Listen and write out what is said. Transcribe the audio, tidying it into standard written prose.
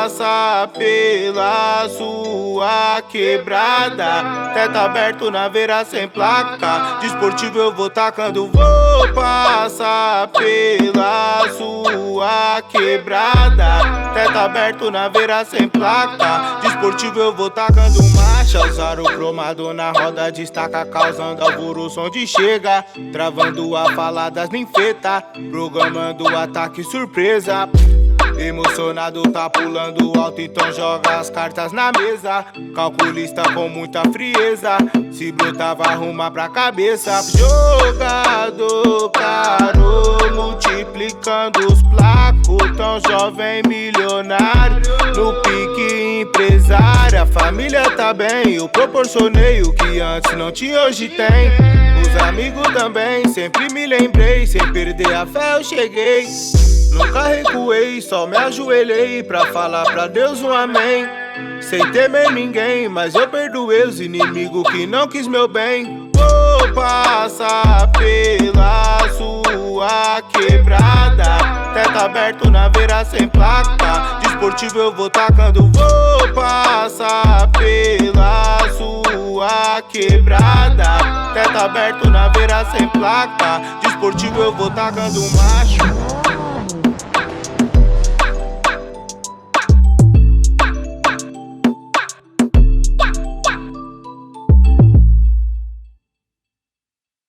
passar pela sua quebrada. Teto aberto na veira sem placa. Desportivo eu vou tacando. Vou passar pela sua quebrada. Teto aberto na veira sem placa. Desportivo eu vou tacando marcha. Usar o cromado na roda destaca, causando alvoroço onde chega. Travando a fala das ninfetas, programando o ataque surpresa. Emocionado tá pulando alto, então joga as cartas na mesa. Calculista com muita frieza, se brotava arruma pra cabeça. Jogador caro, multiplicando os placos. Tão jovem milionário, no pique empresário. A família tá bem, eu proporcionei o que antes não tinha, hoje tem. Os amigos também, sempre me lembrei. Sem perder a fé eu cheguei. Nunca recuei, só me ajoelhei pra falar pra Deus um amém. Sem temer ninguém, mas eu perdoei os inimigos que não quis meu bem. Vou passar pela sua quebrada. Teto aberto na veira sem placa. Desportivo eu vou tacando. Vou passar pela sua quebrada. Teto aberto na veira sem placa. Desportivo eu vou tacando macho.